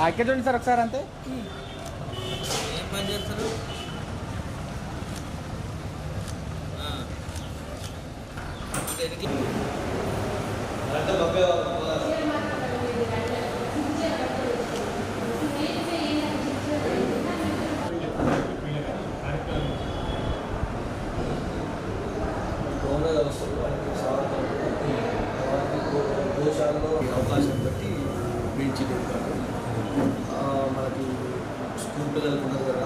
ఎక్కడ చూడండి సార్ ఒకసారి అంతే. ఏం పని చేస్తారు? గోశాలలో అవకాశం బట్టి పెంచి పెడతారు. మనకి స్కూల్ పిల్లలకు ఉన్నారు కదా,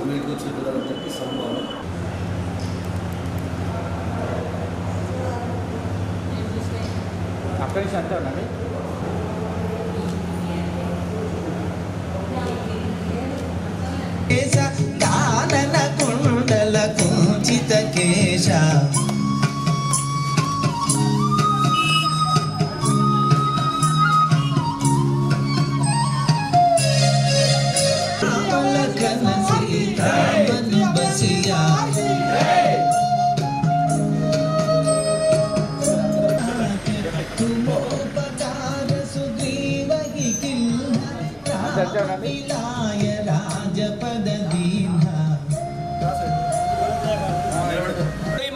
వీళ్ళకి వచ్చే పిల్లలందరికీ సన్మానం. అక్కడి నుంచి అంతే ఉండండి. కానన కుండల కుంచిత కేశ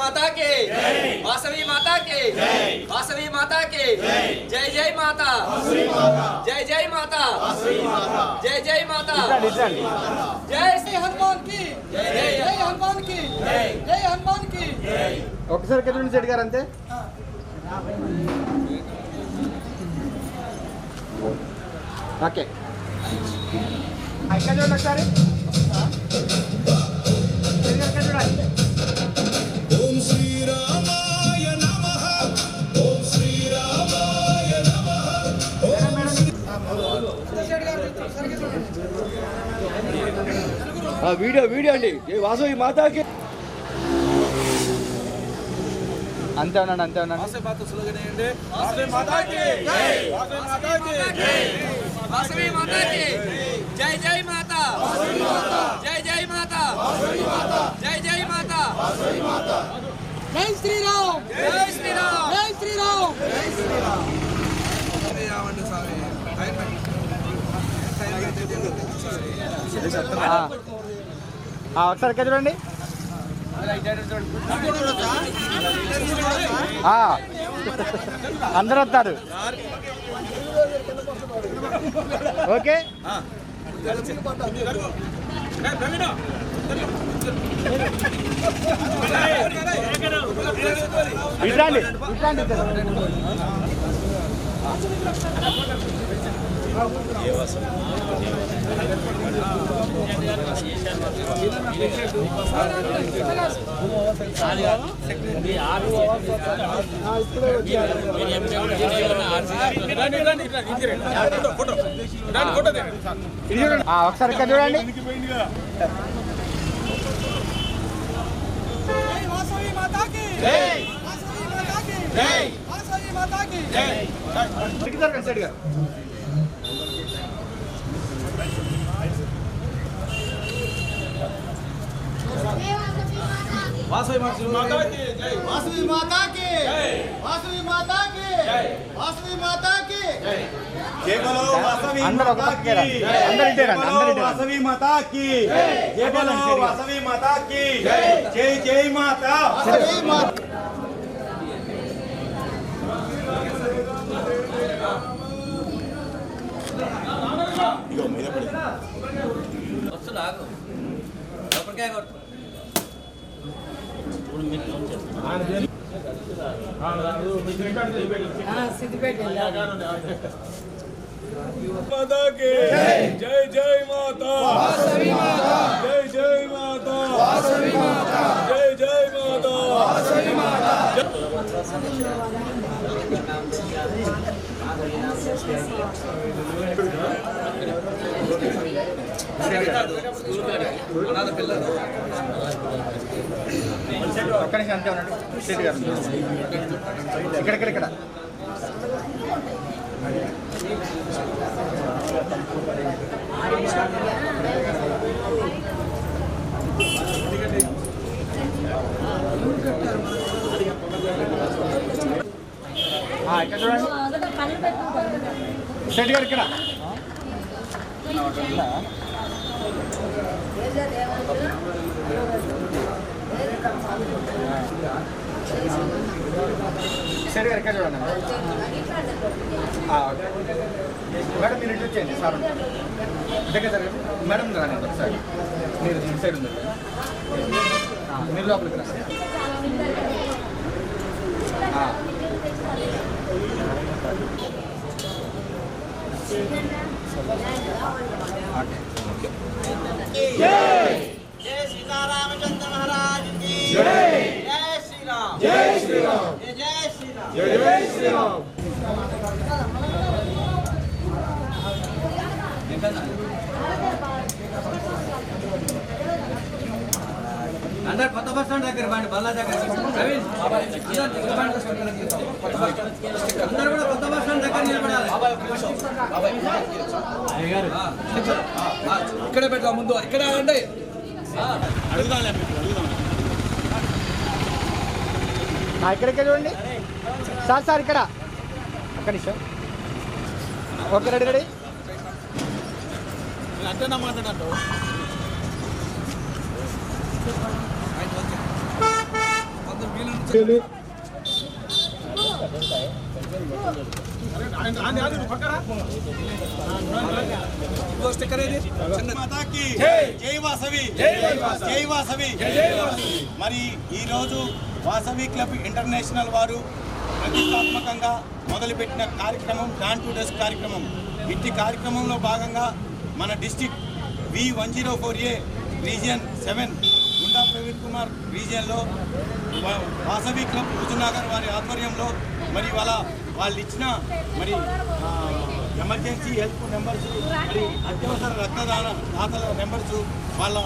माता के वासवी माता के वासवी माता के जय जय माता जय जय माता जय जय माता जय श्री हनुमान की जय हनुमान की जय हनुमान की ఒకసారి ఎక్కడ చూడండి సెట్ గారు అంతే. ఓకే ఎక్కడ చూడండి ఒకసారి. ఓం శ్రీరామాయ నమః ఓం శ్రీరామాయ నమః. వీడియో అండి. వాసవి మాతాకి అంతే ఉండండి, అంతే ఉండండి. वासवी माता की वासवी माता की जय जय माता जय जय माता जय जय माता जय श्री राम जय श्री राम जय श्री राम जय श्री राम. ఒకసారి ఎక్కడ చూడండి. అందరూ వస్తారు. ఓకే ఇట్లాండి ఒకసారి ఇక్కడ చూడండి. वासवी माता की जय वासवी माता की जय वासवी माता की जय. వాసవి మాతా की जय వాసవి మాతా కి వాసవి మాతా కి వాసవి మాతా కి जय बोलो वासवी అందరూ ఒక పక్కకి రండి. అందరూ ఇటే రండి, అందరూ ఇటే రండి. वासवी माता की जय बोलो वासवी माता की जय जय माता వాసవి మాతా. ఇగో మీద పడి వస్తున్నా ఆగు లోపలికే కొడుతు माता के जय जय माता वासवी माता जय जय माता वासवी माता जय जय माता वासवी माता. అనాథ పిల్లలు ఒక్క నిమిషం అంతే ఉండండి. ఇక్కడ ఇక్కడ చూడండి సెట్ గారు ఇక్కడ సెట్ గారు ఇక్కడ చూడండి మేడం మీరు ఇటు వచ్చేయండి సార్ దగ్గర సార్ మేడం రాండి ఒకసారి మీరు ఇటు సైడ్ ఉంది మీరు లోపలికి రా जय सीतारामचंद्र महाराज की जय श्री राम जय श्री राम जय श्री राम जय श्री राम अंदर కొత్త బస్ స్టాండ్ దగ్గర బండి బల్లా దగ్గర ప్రవీణ్ అందరూ కూడా కొత్త బస్ స్టాండ్ దగ్గర నిలబడాలి ఇక్కడే పెట్టా ముందు ఇక్కడే రండి ఇక్కడికే చూడండి సార్ సార్ ఇక్కడ ఒక్క నిమిషం ఓకే రెడీ రెడీ అంటే మాట్లాడండి జై వాసవి జై వాసవి మరి ఈరోజు వాసవి క్లబ్ ఇంటర్నేషనల్ వారు ప్రతిష్టాత్మకంగా మొదలుపెట్టిన కార్యక్రమం డాన్ టు డస్క్ కార్యక్రమం. ఇట్టి కార్యక్రమంలో భాగంగా మన డిస్టిక్ V104A రీజియన్ 7 గుండా ప్రవీణ్ కుమార్ రీజియన్లో వాసవి క్లబ్ హుజూర్నగర్ వారి ఆధ్వర్యంలో మరి వాళ్ళు ఇచ్చిన మరి ఎమర్జెన్సీ హెల్ప్ నెంబర్స్, మరి అత్యవసర రక్తదాన దాతల నెంబర్స్, వాళ్ళ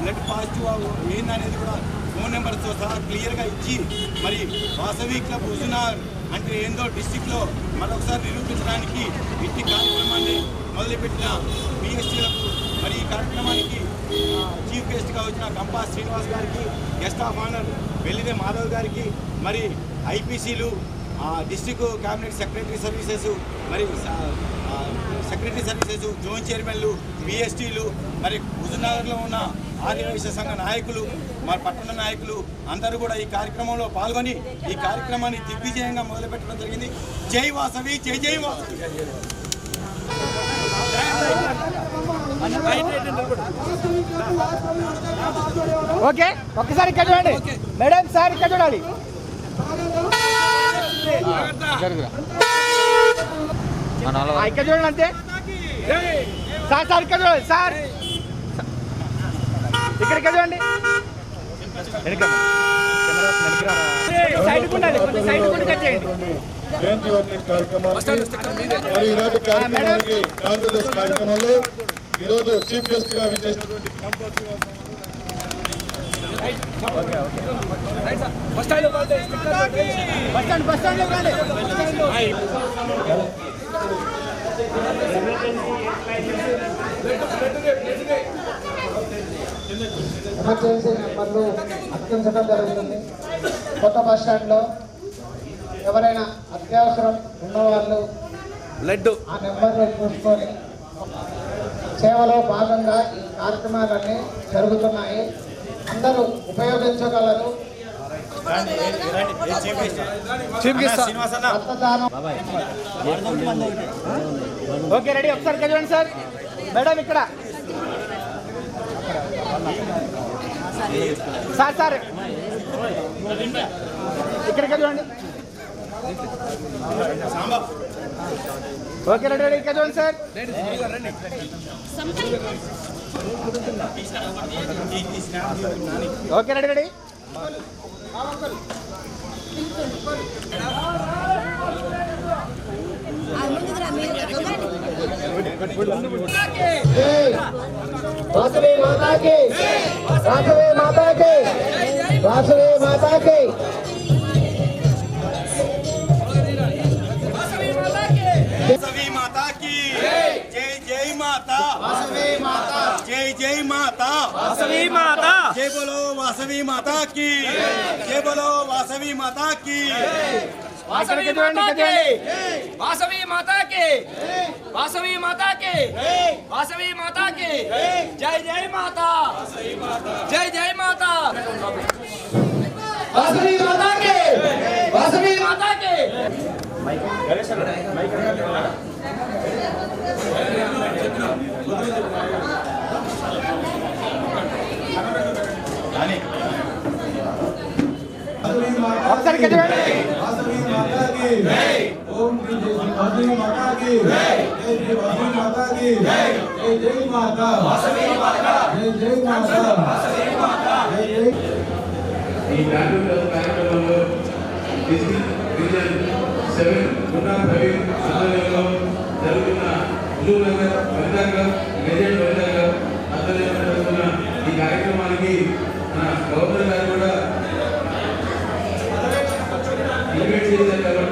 బ్లడ్ పాజిటివ్ ఏందనేది కూడా ఫోన్ నెంబర్స్తో సహా క్లియర్గా ఇచ్చి మరి వాసవి క్లబ్ హుజూర్నగర్ అంటే ఏందో డిస్టిక్లో మరొకసారి నిరూపించడానికి ఇట్టి కార్యక్రమాన్ని మొదలుపెట్టిన పిఎస్టీలకు మరి ఈ కార్యక్రమానికి చీఫ్ గెస్ట్గా వచ్చిన గంపా శ్రీనివాస్ గారికి, గెస్ట్ ఆఫ్ ఆనర్ వెల్లిదే మాధవ్ గారికి, మరి ఐపీసీలు, డిస్టిక్ క్యాబినెట్ సెక్రటరీ సర్వీసెస్, మరి సెక్రటరీ సర్వీసెస్, జోన్ చైర్మన్లు, పిఎస్టీలు, మరి హుజూర్నగర్లో ఉన్న ఆర్యవైశ్య సంఘ నాయకులు, మరి పట్టణ నాయకులు అందరూ కూడా ఈ కార్యక్రమంలో పాల్గొని ఈ కార్యక్రమాన్ని దిగ్విజయంగా మొదలుపెట్టడం జరిగింది. జై వాసవి, జై జై వాసవి. ఓకే ఒక్కసారి ఇక్కడ చూడండి మేడం, సార్ ఇక్కడ చూడాలి. ఇక్కడ చూడండి అంతే సార్, సార్ ఇక్కడ చూడండి సార్, ఇక్కడికి చూడండి. సైడ్ ఉండాలి, కొంచెం సైడ్ కూడా కట్ చేయండి. జయంతి ఓపెనింగ్ కార్యక్రమానికి మరి ఈరోజు కార్యక్రమంలో ఈరోజు చీఫ్ గెస్ట్ గా విచ్చేసినటువంటి బస్ స్టాండ్ లో రండి. ఎమర్జెన్సీ నెంబర్లు అత్యంతడం జరుగుతుంది. కొత్త బస్ స్టాండ్లో ఎవరైనా అత్యవసరం ఉన్నవాళ్ళు ఆ నెంబర్లు చూసుకొని సేవలో భాగంగా ఈ కార్యక్రమాలన్నీ జరుగుతున్నాయి. అందరూ ఉపయోగించగలరు. రక్తదానం. ఓకే రెడీ, ఒకసారి ఇక్కడ చూడండి సార్. మేడం ఇక్కడ సార్, సార్ ఇక్కడికి చూడండి. ఓకే రెడీ రెడీ, ఇక్కడ చూడండి sir. Okay ready ready. Vasavi माता की, वासवी माता की, वासवी माता की। వాసవి మాతాకి జై జై మాతా వాసవి మాతా జై జై మాతా వాసవి మాతా జై బోలో వాసవి మాతాకి జై బోలో వాసవి మాతాకి वासवी माता के वासवी माता के वासवी माता के वासवी माता के जय जय माता जय जय माता वासवी माता के वासवी माता के ఒకసారి కదండి వాసవి మాతా కి జై ఓం వాసవి మాతా కి జై జై వాసవి మాతా కి జై జై జై మాతా వాసవి మాతా జై జై మాతా వాసవి మాతా జై జై ఈ గ్రాడ్యుయేట్ కార్యక్రమంలో డివిజన్ 7 గున్నా ప్రవీణ్ ఆధ్వర్యంలో జరుగుతున్న హుజూర్ నగర్ వనితాగర్ మెజెంట్ వనితాగర్ ఆధ్వర్యంలో జరుగుతున్న ఈ కార్యక్రమానికి మన గవర్నర్ గారు కూడా ఇన్వైట్ చేశారు.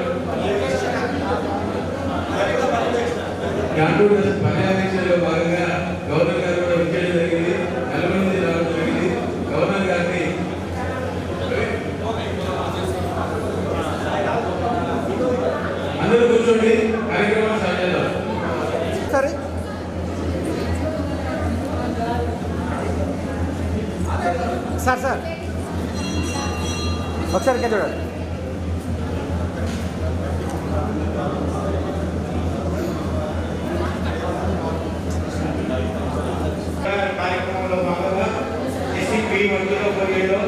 గ్రాడ్యుయేట్ పర్యవేక్షణలో భాగంగా గవర్నర్ గారు కూడా విచ్చేయడం జరిగింది. 40 మంది రావడం జరిగింది. గవర్నర్ గారిని అందరూ కూర్చోండి, కార్యక్రమం స్టార్ట్ చేద్దాం. సరే సార్ ఒకసారి చూడండి. కార్యక్రమంలో భాగంగా district B104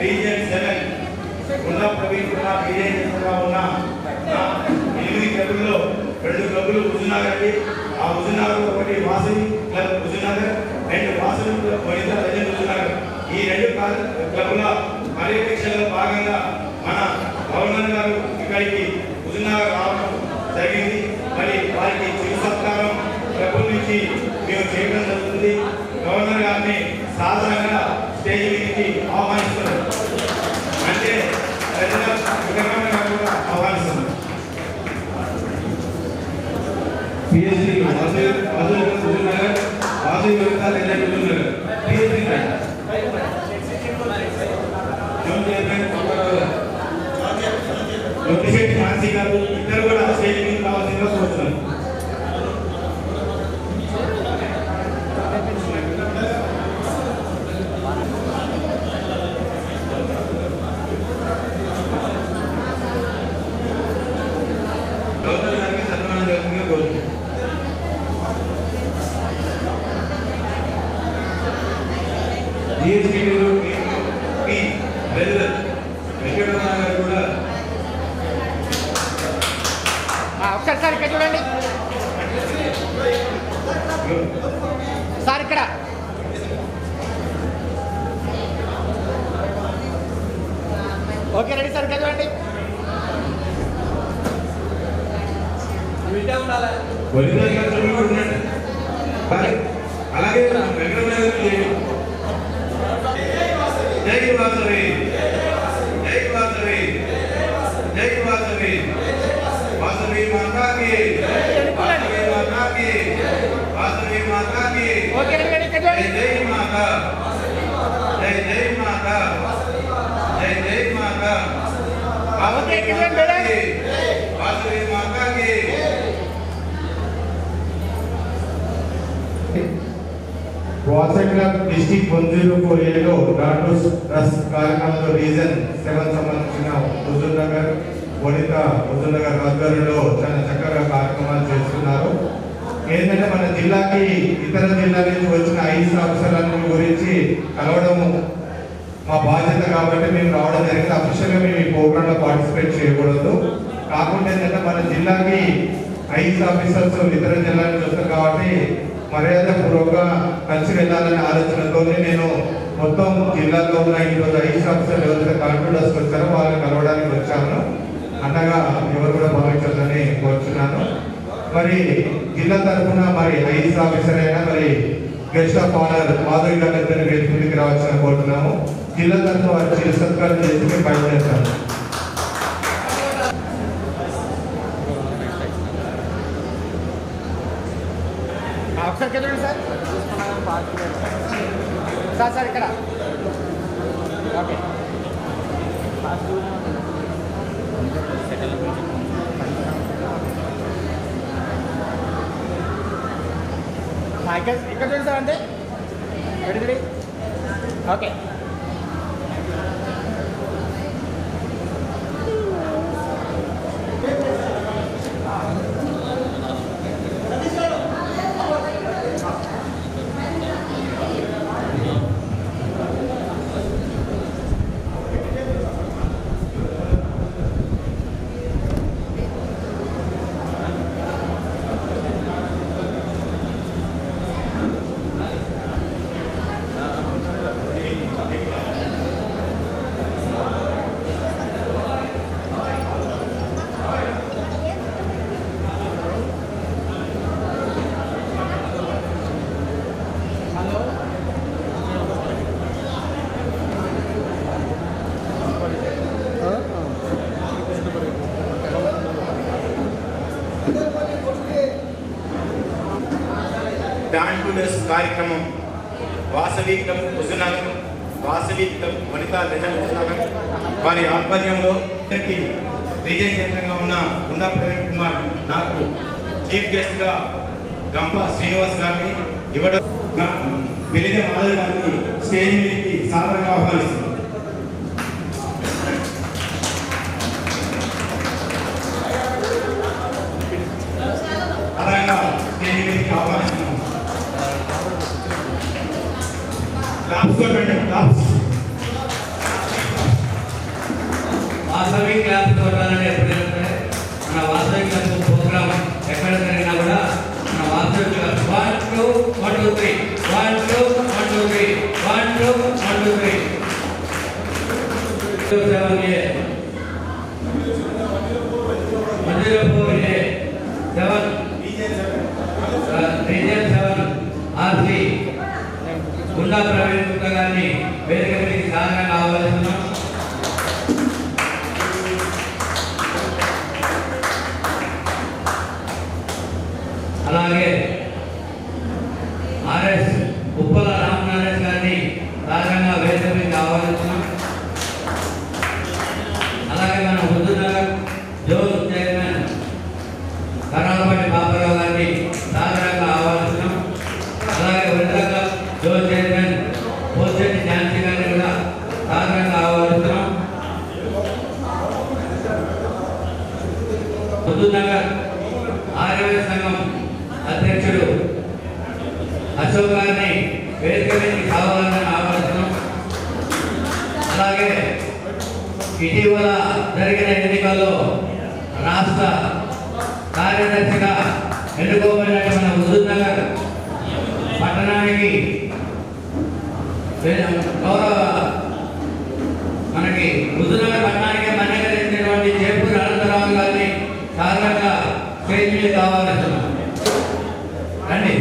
region 7 Gunna Praveen Kumar విజయనగరంగా ఉన్న 8 క్లబ్లలో 2 క్లబ్లు హుజూర్నగర్, ఆ హుజూర్నగర్ ఒకటి Vasavi club Huzurnagar, 2 Vasavi club Vanitha legend Huzurnagar. ఈ 2 క్లబ్ల పర్యవేక్షణలో భాగంగా మన గవర్నర్ గారు ఇక్కడికి హుజూర్నగర్ రావడం జరిగింది. మరి వారికి చిరు సత్కారం క్లబ్ నుంచి మేము చేయడం జరుగుతుంది. గవర్నర్ గారిని సాధారణంగా స్టేజ్ మీదకి ఆహ్వానిస్తున్నారు. అంటే ప్రజల విధంగా కూడా ఆహ్వానిస్తున్నారు. PhD Vasavi Huzurnagar, Vasavi Vanitha legend Huzurnagar PhD location Jhansi గారు ఇద్దరు కూడా స్టేజ్ మీద కావాల్సిందిగా కోరుతున్నారు. గవర్నర్ గారికి సన్మానం చేయాల్సిందిగా కోరుతున్నారు. జిఎస్టీలో వెంకటరమణ గారు కూడా ఒకసారి ఇక్కడ చూడండి సార్. ఇక్కడ ఓకే రెడీ సార్. ఇక్కడ చూడండి. వనితా క్లబ్లో కూడా ఉండండి. అలాగే వెంకటరమణ గారు చేయండి. జై వాసవి జై వాసవి జై వాసవి వాసవి మాతా కి వాసవి మాతా కి వాసవి మాతా కి జై జై మాతా జై జై మాతా జై జై మాతా వాసవి మాతా కి వాసవి మాతా కి. Vasavi club district 104 doctors trust కార్యక్రమంలో రీజన్ 7 సంబంధించిన హుజూర్నగర్ హుజూర్నగర్ ఆధ్వర్యంలో చాలా చక్కగా కార్యక్రమాలు చేస్తున్నారు. ఏంటంటే మన జిల్లాకి ఇతర జిల్లా నుంచి వచ్చిన ఐఏఎస్ ఆఫీసర్ల గురించి కలవడం మా బాధ్యత కాబట్టి మేము రావడం జరిగింది. అఫీషియల్గా మేము ఈ ప్రోగ్రాంలో పార్టిసిపేట్ చేయకూడదు. కాకుండా ఏంటంటే మన జిల్లాకి ఐఏఎస్ ఆఫీసర్స్ ఇతర జిల్లా నుంచి వస్తారు కాబట్టి మర్యాదపూర్వకంగా కలిసి వెళ్ళాలనే ఆలోచనతో నేను మొత్తం జిల్లాలో ఉన్న ఈరోజు ఐఏఎస్ ఆఫీసర్లు ఎవరైతే కాన్ఫిడెన్స్ వచ్చారో వాళ్ళని కలవడానికి వచ్చాను. అన్నగా ఎవరు కూడా భావించాలని కోరుచున్నాను. మరి జిల్లా తరఫున మరి ఐఏఎస్ ఆఫీసర్ అయినా మరి గెస్ట్ ఆఫ్ ఆనర్ మాధవి గారి వేదికకి రావాల్సిన కోరుతున్నాము. జిల్లా తరఫున వారి చిరు సత్కారం చేసి మేము బయలుదేరుతాము. ఒకసారి చూడండి సార్ సార్ సార్ ఇక్కడ ఓకే ఇక్కడ చూడండి సార్ అంతే రెడీ ఓకే డాంటులెస్ కార్యక్రమం Vasavi club Huzurnagar, Vasavi club Vanitha legend Huzurnagar వారి ఆధ్వర్యంలో రీజన్ కేంద్రంగా ఉన్న గుండా ప్రవీణ్ కుమార్ నాకు చీఫ్ గెస్ట్ గా గంప శ్రీనివాస్ గారిని ఇవ్వడం వెలిదే మాధవ్ గారిని స్టేజ్ మీదకి సాధారణంగా ఆహ్వానిస్తుంది. సాధారణంగా స్టేజ్ మీదకి ఆహ్వానిస్తున్నాం. వాసవి క్లాస్ చూడాలని ఎప్పుడైతే మన వాసవి క్లాస్ ప్రోగ్రామ్ ఎక్కడ జరిగినా కూడా మన Vasavi class 1 2 1 2 3 1 2 1 2 3 1 2 1 2 3 7A 104A 7 reason 7 RC గుండా ప్రవీణ్ గుప్తా గారిని వేదిక మీదకి సాధారణంగా ఆహ్వానిస్తున్నాం. అలాగే ఆర్ఎస్ ఉప్పల రామనారాయణ గారిని సాధారణంగా వేదిక మీదకి ఆహ్వానిస్తున్నాం. అలాగే మన హుజూర్నగర్ జోన్ చైర్మన్ కరాలపాటి బాబారావు గారిని సాధారణంగా ఆహ్వానిస్తున్నాం. అలాగే వరంగల్ జోన్ చైర్మన్ పోచెట్టి ఝాన్సీ గారిని కూడా సాధారణంగా ఆహ్వానిస్తున్నాం. హుజూర్నగర్ ఆర్యవేద సంఘం అధ్యక్షుడు అశోక్ గారిని వేదిక మీదకి కావాలని ఆహ్వానిస్తున్నాం. అలాగే ఇటీవల జరిగిన ఎన్నికల్లో రాష్ట్ర కార్యదర్శిగా ఎన్నుకోబడిన మన హుజూర్నగర్ పట్టణానికి గౌరవ మనకి హుజూర్నగర్ పట్టణానికి మన్నికరించినటువంటి జేపూర్ అనంతరావు గారిని సాధారణంగా స్టేజ్ మీద కావాలంటున్నాం. రండి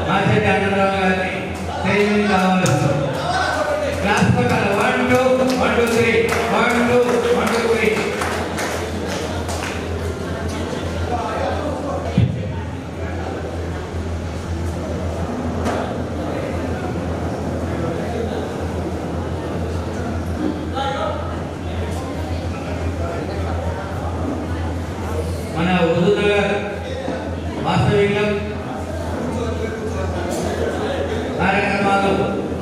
మాచెట్టి అనంతరావు గారిని స్టేజ్ మీద కావాలంటున్నాం. క్లాస్ ప్రకారం 1 2 1 2 3 1 2 1 2 3 మన హుజూర్నగర్ వాసవి క్లబ్ కార్యక్రమాలు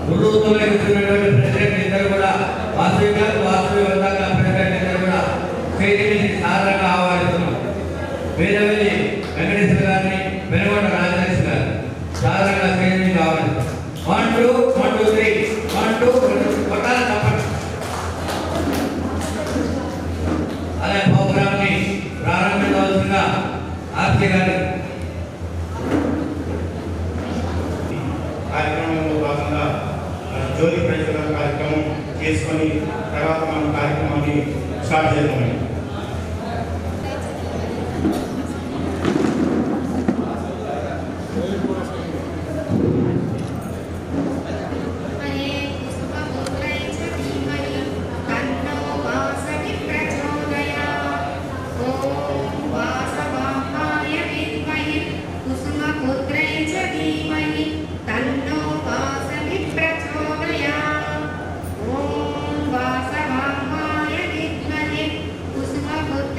గురువుతులై వచ్చినటువంటి ప్రెసిడెంట్ ఇద్దరు కూడా Vasavi club Vasavi Vanitha club president ఇద్దరు కూడా స్టేజ్ మీదకి సాధారణంగా ఆహ్వానిస్తున్నాం. వేదవల్లి వెంకటేశ్వర గారిని వెనుగొండ రాజలక్ష్మి గారు సాధారణంగా స్టేజ్ మీదకి ఆహ్వానిస్తున్నాం. 1 2 1 2 3 1 2 కొట్టాలి తప్పండి. అదే ప్రోగ్రామ్ ని ప్రారంభించవలసిందిగా ఆర్కే గారి కార్యక్రమంలో భాగంగా జ్యోతి ప్రజల కార్యక్రమం చేసుకొని తర్వాత మనం కార్యక్రమాన్ని స్టార్ట్ చేద్దామండి. వాసవాహాయ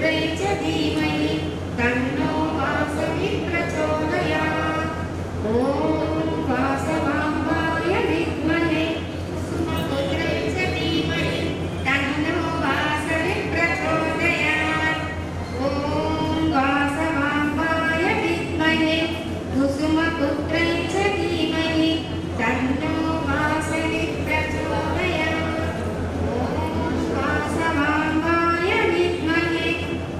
पुत्रै च धीमहि तन्नो वासवि प्रचोदयात्। ॐ वासवाम्बाय विद्महे कुसुमपुत्रै च धीमहि तन्नो वासवि प्रचोदयात्। ॐ वासवाम्बाय विद्महे कुसुमपुत्रै च धीमहि तन्नो वासवि प्रचोदयात्। ॐ वासवाम्बाय विद्महे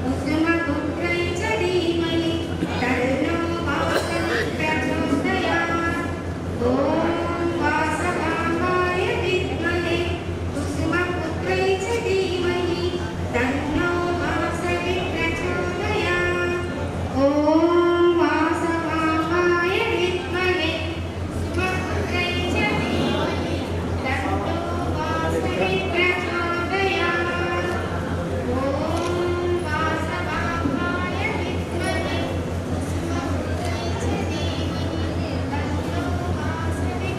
कुसुमपुत्रै च धीमहि तन्नो वासवि प्रचोदयात्। ॐ वासवाम्बाय विद्महे कुसुमपुत्रै च धीमहि तन्नो वासवि प्रचोदयात्। ॐ वासवाम्बाय विद्महे कुसुमपुत्रै च धीमहि तन्नो वासवि प्रचोदयात्। ॐ वासवाम्बाय विद्महे कुसुमपुत्रै च धीमहि तन्नो वासवि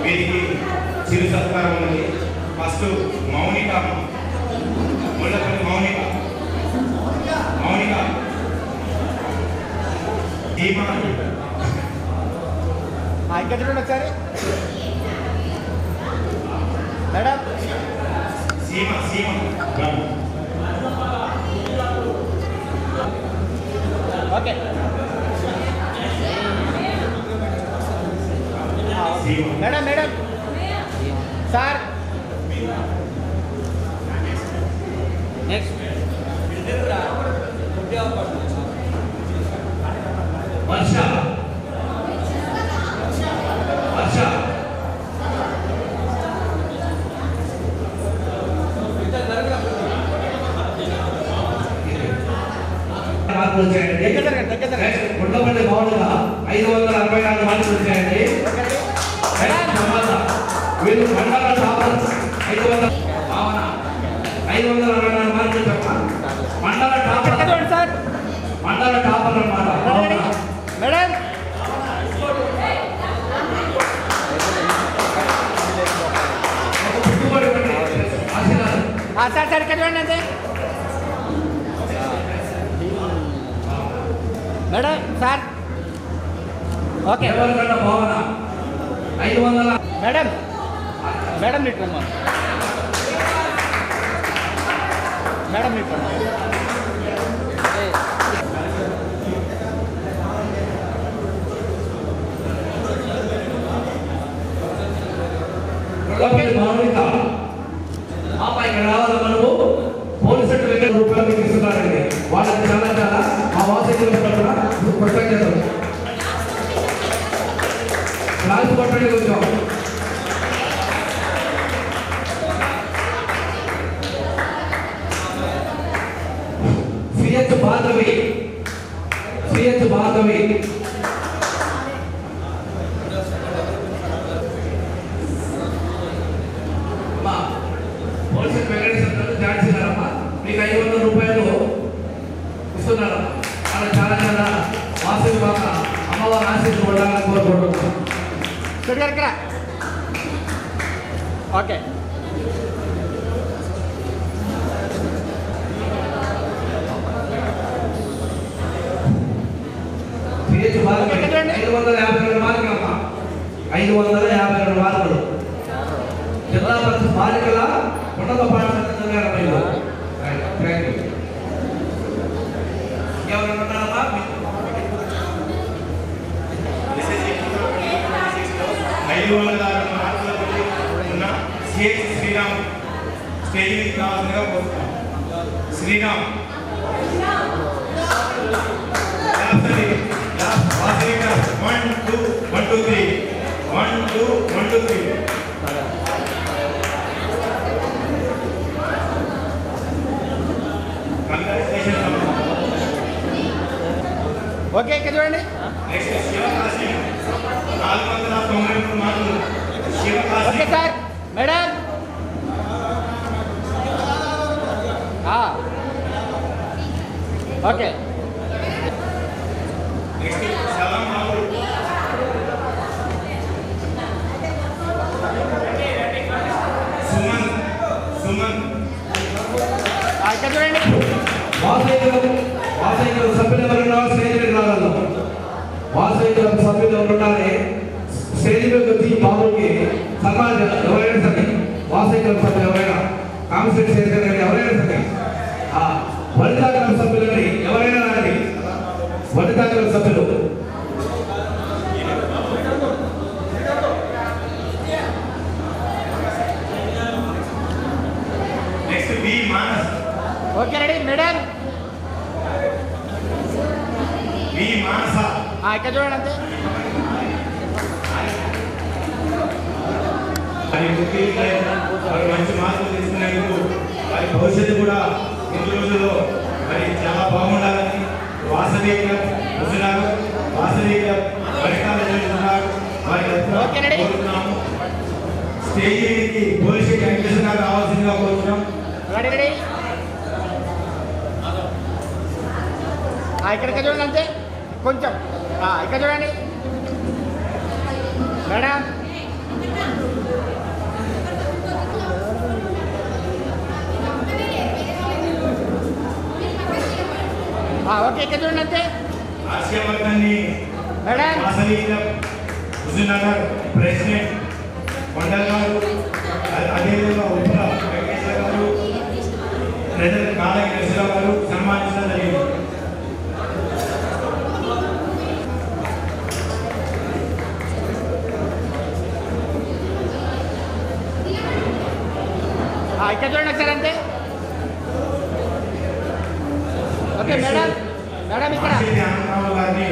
వీరికి చిరు సత్కారం ఉంది. ఫస్ట్ మౌనిక, ముళ్ళపల్లి మౌనిక, మౌనిక దీమా ఇక్కడ చూడండి ఒకసారి madam. Seema, Seema okay madam, madam sir. Next Varsha, Varsha మార్కులు వచ్చాయండి. గుండపల్లి మౌనిక 564 మార్కులు వచ్చాయండి. వీళ్ళు మండల టాపర్ 500 భావన 564 మార్కులు చెప్ప మండల టాపర్ సార్. మండల టాపర్ అన్నమాట మేడం సార్ సార్ ఇక్కడ చూడండి అంతే మేడం సార్. ఓకే భావన 500 మేడం, మేడం నీట్రమ్మా, మేడం నీట్రమ్మా. మౌనిక పాప ఇక్కడ రావాలి. మనము పోలీసు రూపాయలు ఇస్తున్నారండి. వాళ్ళకి చాలా చాలా మా వాసన కృతజ్ఞతలు. క్లాస్ కొట్టండి కొంచెం. CH Bhargavi, CH Bhargavi police Venkateshwara Jhansi గారమ్మా, మీకు 500 రూపాయలు ఇస్తున్నారమ్మా. అలా చాలా చాలా వాసవి బాగా అమ్మవారి ఆశీస్సులు ఉండాలని కోరుకుంటున్నాం. ఓకే సిహెచ్ భార్గవి 552 మార్కులు అమ్మా. 552 మార్కులు. జిల్లా పరిషత్ బాలికల ఉన్నత పాఠశాల చదివారు మీరు. Thank you. ఎవరైనా ఉన్నారమ్మా? సిహెచ్ శ్రీరామ్ స్టేజ్ రావాల్సిందిగా కోరుతున్నాం. శ్రీరామ్ వాసవి క్లబ్ 1 2 1 2 3 1 2 1 2 3 ఓకే ఇక్కడ చూడండి. నెక్స్ట్ శివకాశి 493 మార్కులు. Sivakasi okay sir madam. Okay next Salam Babu Suman ఇక్కడ చూడండి. వాసవి సభ్యులు ఎవరైనా స్టేజ్ మీద రాగలరు. వాసవి సభ్యులు ఎవరున్నారే స్టేజ్ మీద వచ్చి బాబుకి సన్మానం ఎవరైనా సరే వాసవి సభ్యులు ఎవరైనా కాన్స్టిట్యూట్ చేసిన ఎవరైనా సరే వనితా క్లబ్ సభ్యులని ఎవరైనా రండి. వనితా క్లబ్ సభ్యులు next B Manas okay ready madam. B Manasa ఇక్కడ చూడండి అంతే. వారి వారి మంచి మార్కులు తీసుకునేందుకు వారి భవిష్యత్తు కూడా ముందు రోజుల్లో మరి చాలా బాగుండాలని వాసవి క్లబ్ హుజురాబాద్ వాసవి క్లబ్ వనితాల హుజురాబాద్ వారి తరఫున కోరుతున్నాము. స్టేజ్ మీదకి పోలీసు వెంకటేశ్వర గారు రావాల్సిందిగా కోరుతున్నాం. Ready ready. ఇక్కడ చూడండి అంతే కొంచెం. ఇక్కడ చూడండి మేడం. ఓకే ఇక్కడ చూడండి అంతే ఆశీర్వాదాన్ని madam. Vasavi club Huzurnagar president mandal గారు అదేవిధంగా ఉప వెంకటేశ్వర గారు ప్రెసిడెంట్ కాళకి నరసింహరావు గారు సన్మానించడం జరిగింది. ఇక్కడ చూడండి ఒకసారి అంతే. Okay madam. మేడం ఇక్కడ ఆశీర్వాద అనంతరావు గారిని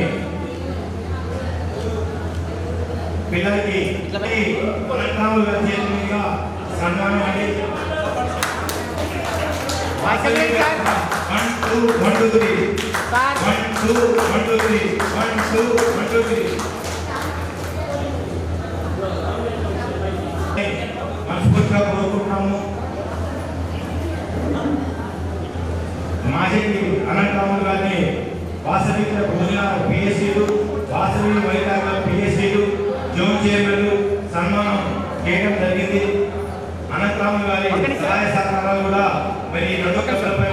పిల్లలకి అనంతరావు గారి చేతి మీదుగా సన్మానం అండి. ఇక్కడ చూడండి సార్. 1 2 1 2 3 సార్ 1 2 1 2 3 1 2 1 2 3 మనస్ఫూర్తిగా కోరుకుంటున్నాము. మాజీ అనంతరావు గారిని వాసవి క్లబ్ హుజురాబాద్ పిఎస్సీలు వాసవి వనితా క్లబ్ పిఎస్సీలు జోన్ చైర్మన్లు సన్మానం చేయడం జరిగింది. అనంతరావు గారి సహాయ సహకారాలు కూడా మరి ఈ రెండు క్లబ్లపై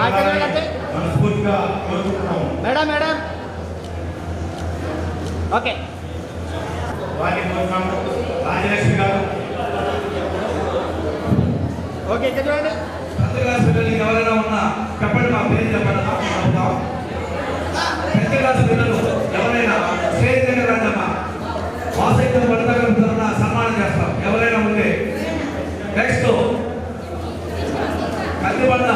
మనస్ఫూర్తిగా కోరుకుంటున్నాము. Madam madam. ఓకే వారిని కోరుతున్నాము. రాజలక్ష్మి గారు ఓకే ఇక్కడ చూడండి. క్లాస్ పిల్లలకి ఎవరైనా ఉన్నా చెప్పండి. మా పేరు చెప్పండి. టెన్త్ క్లాస్ పిల్లలు ఎవరైనా స్టేజ్ దగ్గర రండమ్మా. వాసవి వనితా క్లబ్ తరఫున సన్మానం చేస్తాం ఎవరైనా ఉంటే. నెక్స్ట్ కందిబండ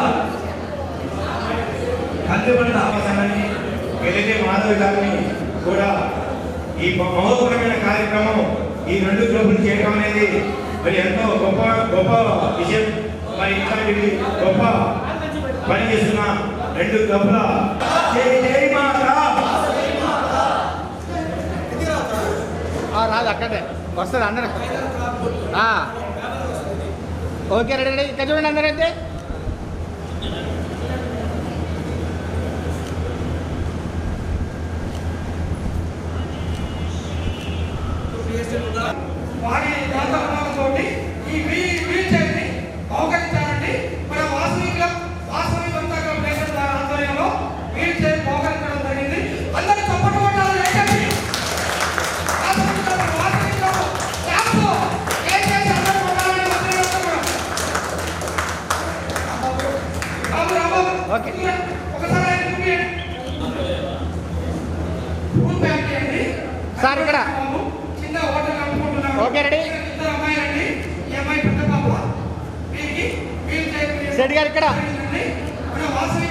వెలిగే మాధవి గారిని కూడా ఈ మహోత్తరమైన కార్యక్రమం ఈ రెండు క్లబ్లు చేయడం అనేది మరి ఎంతో గొప్ప గొప్ప విషయం. మరి ఇట్లాంటివి గొప్ప పని చేస్తున్న రెండు క్లబ్ల జై జై మాతా. రాదు అక్కడే వస్తుంది అందరూ. Okay ready ready. ఇక్కడ చూడండి అందరూ అయితే. వారి దాతృత్వంతో ఈ వీల్ చైర్ని బహుకరించారండి. మన Vasavi club Vasavi Vanitha club president గారి ఆధ్వర్యంలో వీల్ చైర్ బహుకరించడం జరిగింది. అందరూ చప్పట్లు కొట్టాలి. వాసవి క్లబ్ క్లాప్తో దయచేసి అందరూ కొట్టాలని రాంబాబు ఓకే ఒకసారి ఫుడ్ ప్యాక్ చేయండి సార్ ఇక్కడ. చిన్న హోటల్ అనుకుంటున్నాను. Okay ready. ఇద్దరు అమ్మాయిలండి. ఈ అమ్మాయి పెద్ద పాప. వీరికి వీల్ చైర్ సెట్ గారు ఇక్కడ. మన వాసవి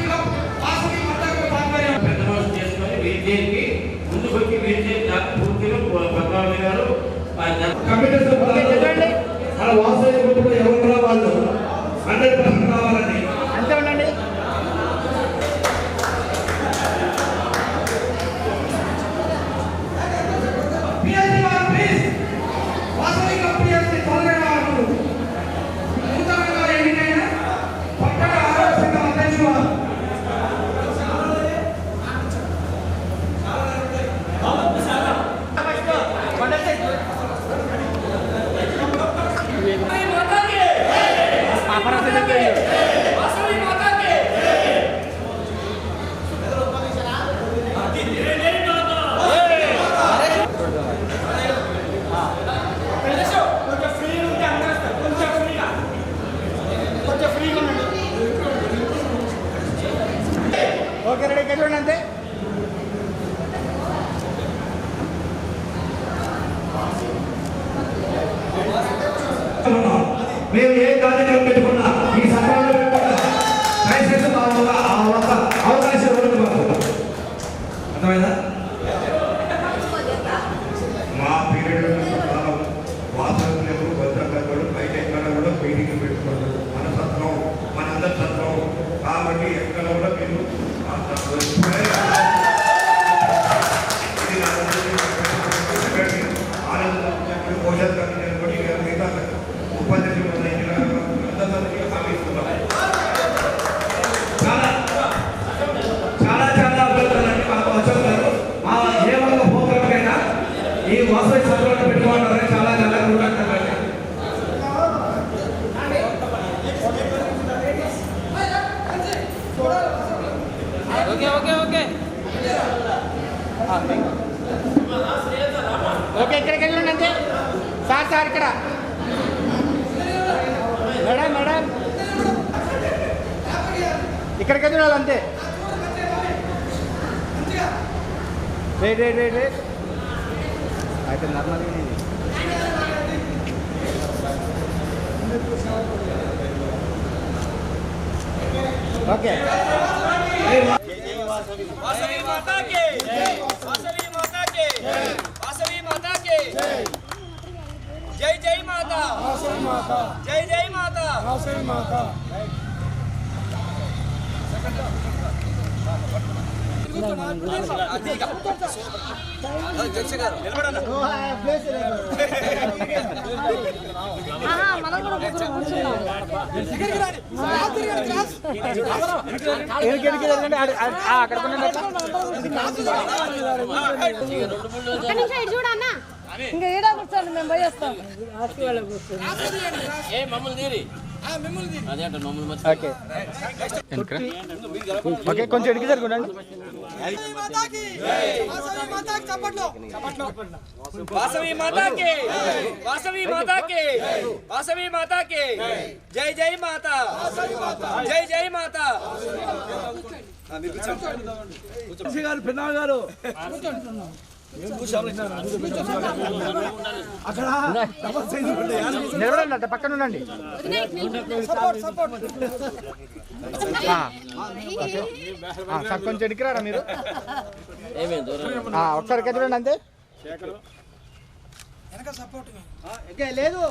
ఇక్కడికి చూడండి అంతే. మేము ఏ కార్యక్రమం పెట్టుకున్నా ఈ సభలో దయచేసి అవకాశం ఇవ్వండి మాకు. అర్థమైందా? మా పీరియడ్ వాసనలు భద్రతలు బయట ఎక్కడ కూడా మీటింగ్ పెట్టుకోవద్దు. మన సత్రం మనందరి సత్రం కాబట్టి ఎక్కడ కూడా మీరు చాలా చాలా అభ్యర్థులండి మాకు వచ్చారు. మా ఏ వాళ్ళ ప్రోగ్రామ్కైనా ఈ వాసవి సభలో పెట్టుకోవాలని చాలా చాలా కోరుకుంటున్నాను. ఓకే ఓకే ఓకే ఓకే ఇక్కడికి చూడండి అంతే. సార్ సార్ ఇక్కడ మేడం మేడం ఇక్కడికి చూడాలి అంతే. రేట్ రేట్ రేట్ రేట్ అయితే నార్మల్ ఓకే. वासवी माता के वासवी माता के वासवी माता के जय जय माता वासवी माता जय जय माता वासवी माता చూడన్నా ఇంకా ఏడా కూర్చోండి మేము పోయి వస్తాం. ఓకే ఓకే కొంచెం ఎడికి జరుగుండండి. वासवी माता के वासवी माता के वासवी माता के जय जय माता जय जय माता నిలబడండి అంటే పక్కన ఉండండి. సార్ కొంచెం ఎడికిరారా మీరు. ఒకసారి చూడండి అంతే. లేదు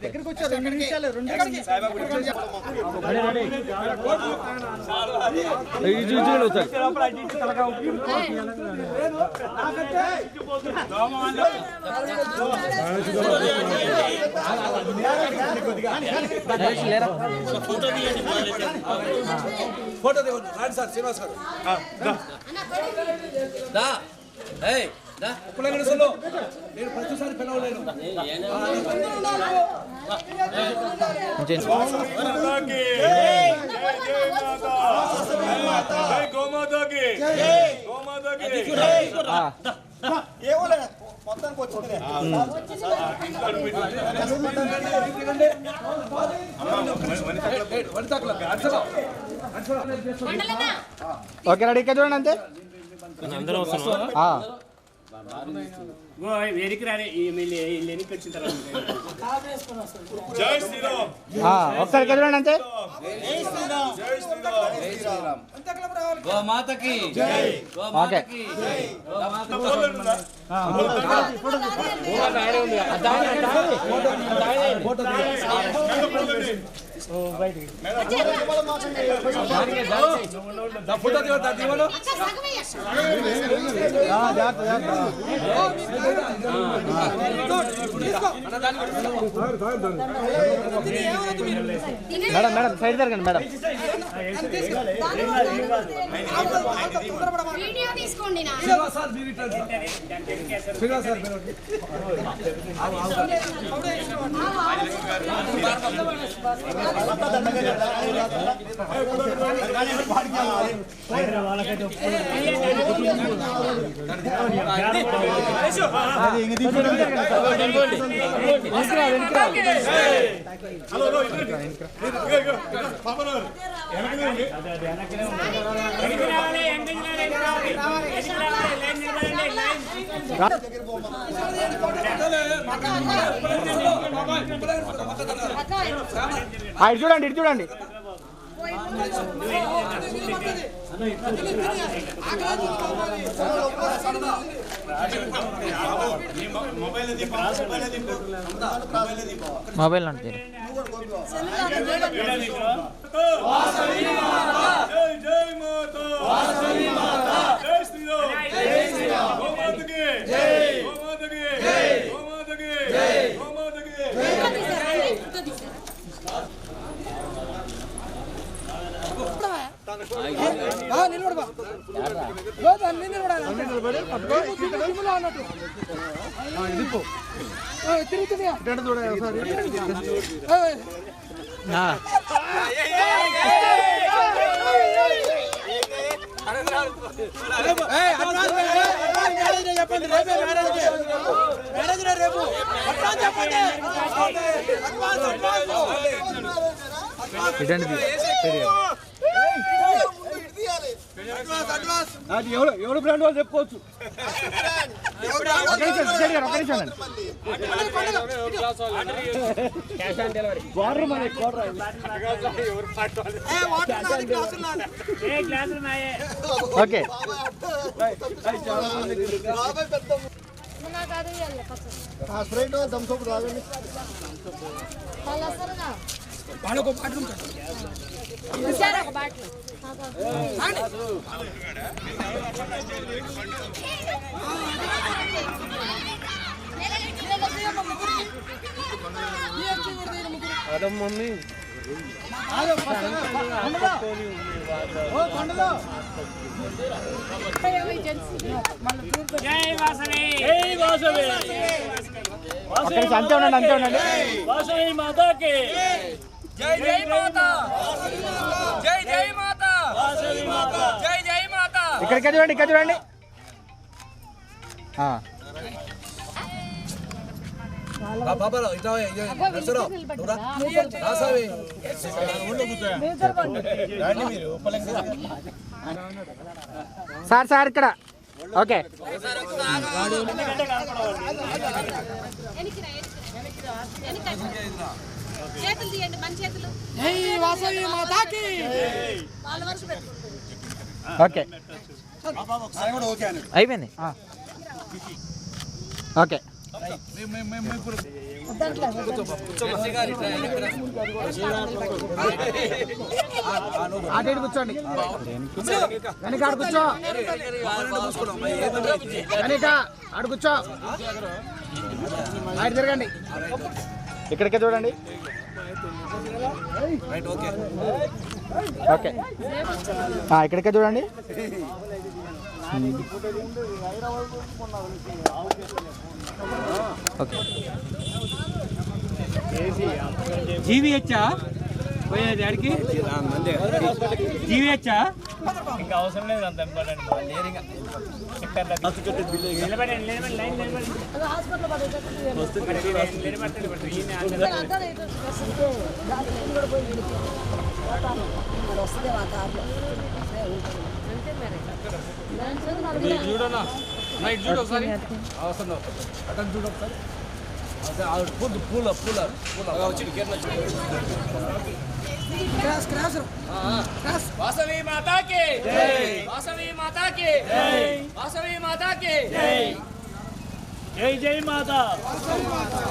దగ్గరికి వచ్చారు 2 నిమిషాలు 2 ఫోటో దిగండి రాండి సార్ శ్రీనివాస్ గారు. నేను ప్రతిసారి పిలవలేను. మొత్తానికి వచ్చింది ఓకే రెడీ ఇక్కడ చూడండి అంతే. జై శ్రీరామ్. ఒకసారి ఇక్కడ చూడండి అంతే. గోమాతకి ఓకే ఫోటో దిగండి. మేడం మేడం సైడ్ జరగండి మేడం. వీడియో తీసుకోండి నా ఇటు చూడండి ఇటు చూడండి మొబైల్ అంటే ఎవరు బ్రాండ్ వాళ్ళు చెప్పుకోవచ్చు. ఓకే అదే మమ్మీ అంతే ఉండండి అంతే ఉండండి. వాసవి మాతాకి జై జై మాతా జై జై మాతా వాసవి మాత జై జై మాతా. ఇక్కడ చూడండి ఇక్కడ చూడండి. సార్ సార్ ఇక్కడ ఓకే చేతులు తీయండి మన చేతులు. ఓకే అయిపోయింది ఓకే అటు కూర్చోండి వెనక ఆడు కూర్చో వెనక ఆడు కూర్చో ఆడు తిరగండి ఇక్కడికే చూడండి ఓకే ఇక్కడికే చూడండి ఓకే జీవీహెచ్చా పోయేది ఆడికి జీవీహెచ్చా ఇంకా అవసరం లేదు అంత చూడనా నైట్ చూడు ఒకసారి అవసరం అటన్ చూడు ఒకసారి పూల పూల పూల వచ్చి వాసవి మాతా కి జై వాసవి మాతా కి జై వాసవి మాతా కి జై జై జై మాతా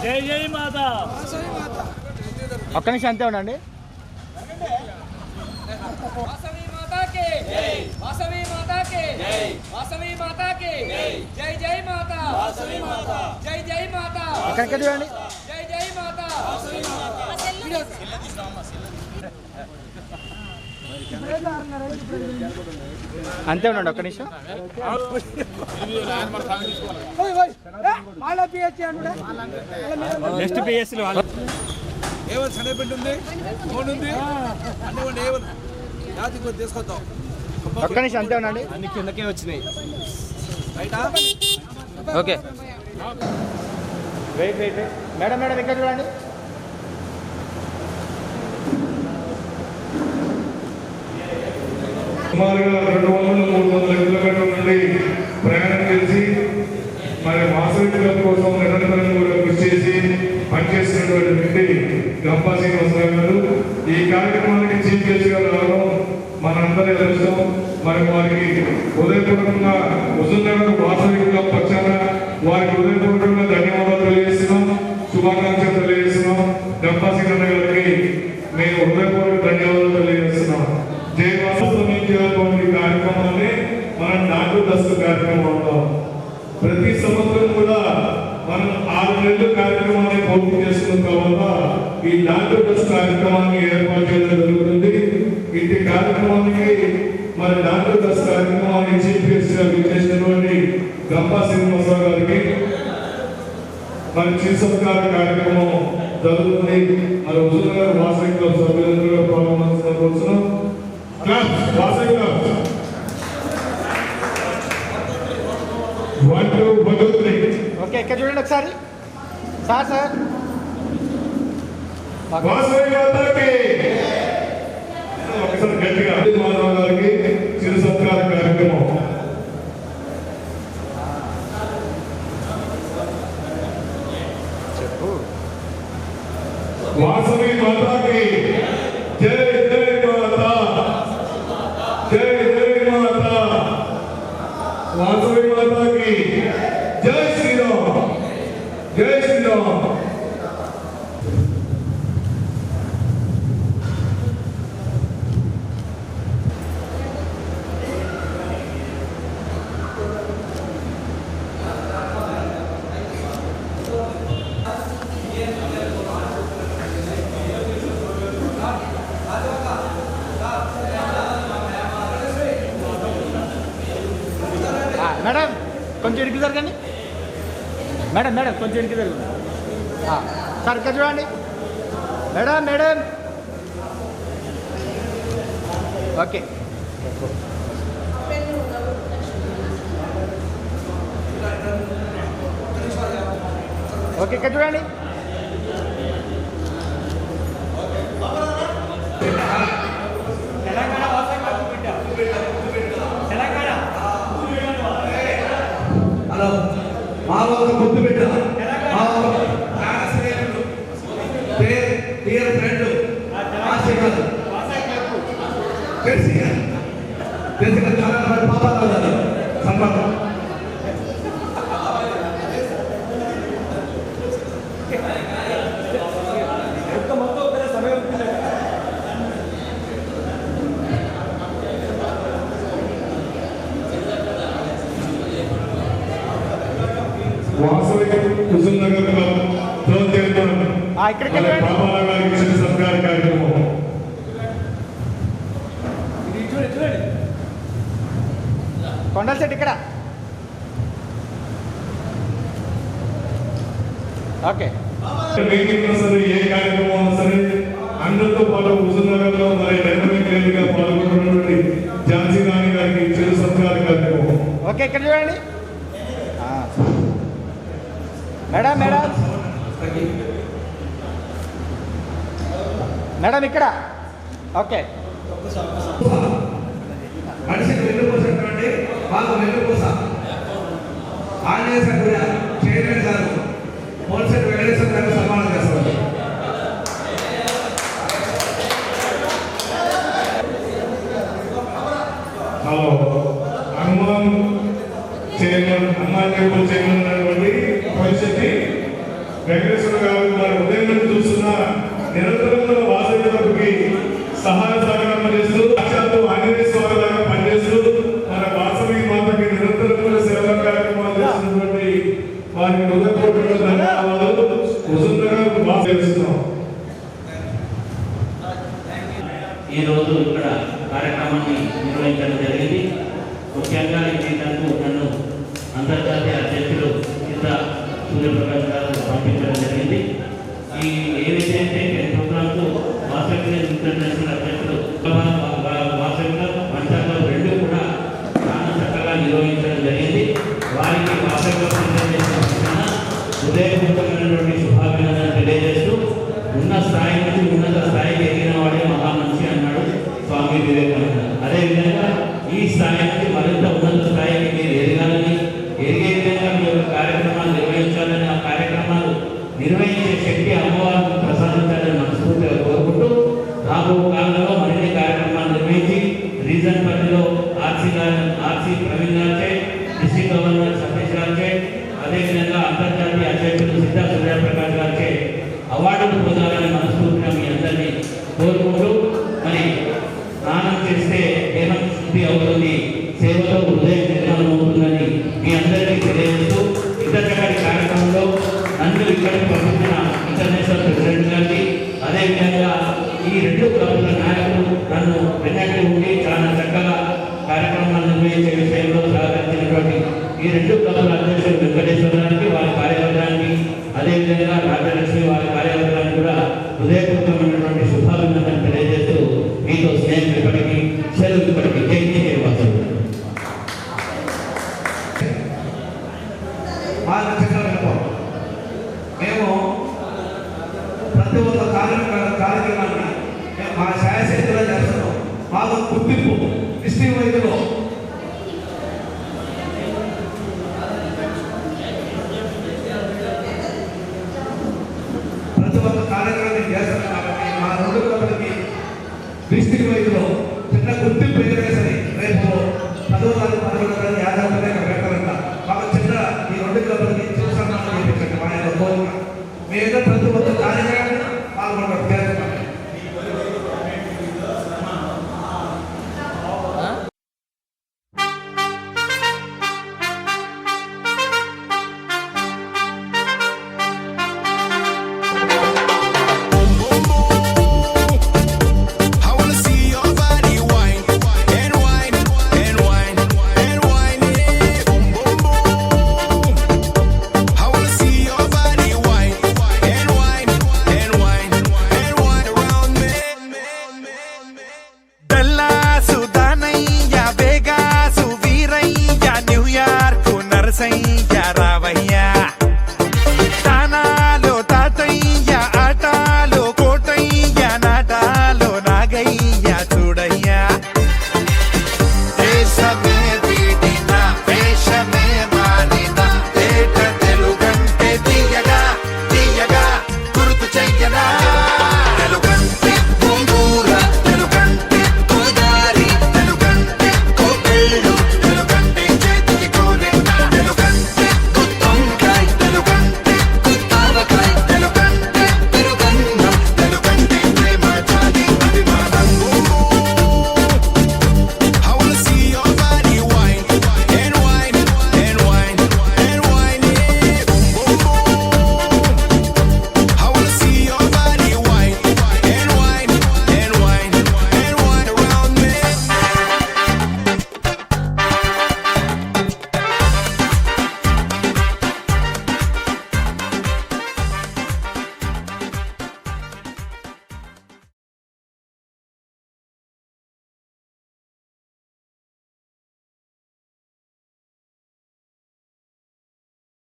జై జై మాతా. ఒక్క నిమిషం అంతే ఉండండి. వాసవి మాతా కి జై వాసవి మాతా కి జై వాసవి మాతా కి జై జై మాతా వాసవి మాతా జై జై మాతా ఎక్కడికి చూడండి జై జై మాతా వాసవి మాతా. అంతే ఉండండి ఒక్క నిమిషం. నెక్స్ట్ పిఎస్సీ ఏమన్నా సన్నపెట్టి ఉంది ఫోన్ ఉంది అంటే ఏమన్నా జాతికి తీసుకొద్దాం. ఒక్క నిమిషం అంతే ఉండండి. అన్ని కిందకే వచ్చినాయి రైటా. Okay wait wait wait madam madam ఇక్కడ చూడండి. సుమారుగా 200-300 కిలోమీటర్ల నుండి ఈ కార్యక్రమానికి చీఫ్ గెస్ట్ గా రావడం మనందరి అదృష్టం. మరి వారికి హృదయపూర్వకంగా హుజూర్నగర్ వాసవికుల పక్షాన వారికి హృదయపూర్వకంగా ధన్యవాదాలు తెలియజేస్తున్నాం, శుభాకాంక్షలు తెలియజేస్తున్నాం. గంపాసింగన్న గారికి మేము హృదయపూర్వక ధన్యవాదాలు తెలియజేస్తున్నాం. జయవాసవించేటువంటి కార్యక్రమాన్ని మనం డాక్టర్ దస్తు కార్యక్రమం అంటాం. ప్రతి సంవత్సరం కూడా మనం 6 నెలల కార్యక్రమాన్ని పూర్తి చేసుకున్న తర్వాత ఈ డాక్టర్ దస్తు కార్యక్రమాన్ని ఏర్పాటు చేయడం జరుగుతుంది. ఇంటి కార్యక్రమానికి మరి డాక్టర్ దస్తు కార్యక్రమాన్ని చీఫ్ గెస్ట్ గా విచ్చేసినటువంటి గంపా శ్రీనివాసరావు గారికి మరి చిరు సత్కార కార్యక్రమం జరుగుతుంది. మరి హుజూర్నగర్ వాసవి క్లబ్ సభ్యులందరూ పాల్గొనాల్సిన కోరుతున్నాం. వాసవి క్లబ్ 1 2 1 2 3. ఓకే, ఇక్కడ చూడండి ఒకసారి. సార్ వాసవి మాతాకి ఒకసారి గట్టిగా మాధవ్ గారికి చిరు సత్కార కార్యక్రమం. వాసవి మాతాకి జై జై మాతా, జై జై మాతా. వాసవి మాతాకి జై శ్రీరామ్, జై శ్రీరామ్. మేడం కొంచెం ఇరికి జరగండి. మేడం కొంచెం ఇరికి జరగండి. సార్ ఇక్కడ చూడండి. Madam okay. ఓకే, ఇక్కడ చూడండి. హలో, మా ఒక గుర్తు బిడ్డ, డియర్ ఫ్రెండ్ చాలా పాపాలు సంబంధం. Vasavi Huzurnagar club zone chairman ఇక్కడికి బాబా గారికి చిరు సత్కార కార్యక్రమం. కొండల సెట్ ఇక్కడ. ఓకే, మీటింగ్ సరే ఏ కార్యక్రమం ఉన్నా సరే అందరితో పాటు హుజూర్నగర్ లో మరి డైనమిక్ గా పాల్గొన్నటువంటి ఝాన్సీ రాణి గారికి చిరు సత్కార కార్యక్రమం. ఓకే, ఇక్కడ చూడండి. మేడం ఇక్కడ. ఓకే, మనిషికి వెన్నుపోసినటువంటి మాకు వెన్నుపూస ఆంజనేయ గుడి చైర్మన్ గారు పోల్సెట్ వెంకటేశ్వర గారు సన్మానం చేస్తారు. Hello, Hanuman chairman Hanuman temple chairman ఉన్నటువంటి పరిస్థితి వెంకటేశ్వర గారు మరి ఉదయం నుంచి చూస్తున్న నిరంతరంగా వాసవి క్లబ్కి సహాయ సహకారం చేస్తూ సాక్షాత్తు ఆంజనేయ స్వామి లాగా పనిచేస్తూ మన వాసవి మాతకి నిరంతరంగా సేవా కార్యక్రమాలు చేస్తున్నటువంటి వారికి హృదయపూర్వక ధన్యవాదాలు. హుజూర్నగర్ చేస్తున్నాం. ఈరోజు ఇక్కడ కార్యక్రమాన్ని నిర్వహించడం జరిగింది. ముఖ్యంగా నన్ను అంతర్జాతీయ అధ్యక్షులు కింద సూర్యప్రకాష్ గారు పంపించడం జరిగింది. ఈ ఏదైతే ప్రోగ్రామ్స్ వాసవి ఇంటర్నేషనల్ అధ్యక్షులు వాసవి వంశాలు 2 కూడా చాలా చక్కగా నిర్వహించడం జరిగింది. వారికి వాసవి హృదయపూర్వకమైనటువంటి శుభాభినందనలు తెలియజేస్తూ ఉన్న స్థాయి నుంచి ఉన్నత స్థాయికి ఎదిగిన వాడే మహామనిషి అన్నాడు స్వామి వివేకానంద. అదేవిధంగా ఈ స్థాయి నుంచి మరింత ఉన్నత స్థాయికి మీరు ఎదగాలని, ఎదిగే విధంగా మీ యొక్క కార్యక్రమాలు నిర్వహించాలని, ఆ కార్యక్రమాలు నిర్వహించే శక్తి అమ్మవారిని ప్రసాదించాలని మనస్ఫూర్తిగా కోరుకుంటూ ఆర్సీ ప్రవీణ్ గారిచే, డిస్ట్రిక్ట్ గవర్నర్ సతీష్ గారిచే, అదేవిధంగా అంతర్జాతీయ అధ్యక్షులు సిద్ధా సూర్యప్రకాష్ గారిచే అవార్డులు పొందాలని మనస్ఫూర్తిగా మీ అందరినీ కోరుకుంటూ, మరి స్నానం చేస్తే దేహం శుద్ధి అవుతుంది, సేవతో హృదయం నిర్మాణం అవుతుందని మీ అందరికీ తెలియజేస్తూ ఇంత చక్కటి కార్యక్రమంలో నన్ను ఇక్కడికి పంపించిన ఇంటర్నేషనల్ ప్రెసిడెంట్ గారికి, అదేవిధంగా ఈ రెండు క్లబ్ల నాయకులు నన్ను వెన్నట్టు ఉండి చాలా చక్కగా కార్యక్రమాలు నిర్వహించే విషయంలో సహకరించినటువంటి ఈ రెండు క్లబ్ల అధ్యక్షులు వెంకటేశ్వర గారికి, వారి కార్యవర్గానికి, అదేవిధంగా రాజ్యలక్ష్మి వారి కార్యవర్గానికి కూడా హృదయపూర్వకమైనటువంటి శుభాభినందనలు తెలియజేస్తూ మీతో స్నేహం ఇప్పటికీ సెలవు ఇప్పటికీ జై వాసులు. మేము ప్రతి ఒక్క కార్యక్రమాన్ని మా శాయశక్తిలో చేస్తున్నాం. మాకు గుర్తింపు డిస్ట్రిక్ట్ వైద్యులు ప్రతి ఒక్క కార్యక్రమాన్ని చేస్తున్నాం కాబట్టి మా రెండు క్లబ్లకి డిస్ట్రిక్ట్ వైద్యులు చిన్న గుర్తింపు ఏదైనా సరే రేపు 10వ తారీఖు 11వ తారీఖు యాదాద్రి పెట్టాలంట. మాకు చిన్న ఈ రెండు క్లబ్లకి చిన్న సన్మానం చేయించండి. మా యొక్క కోరిక మీద ప్రతి ఒక్క కార్యక్రమాన్ని పాల్గొనడం చేస్తున్నాం. Esa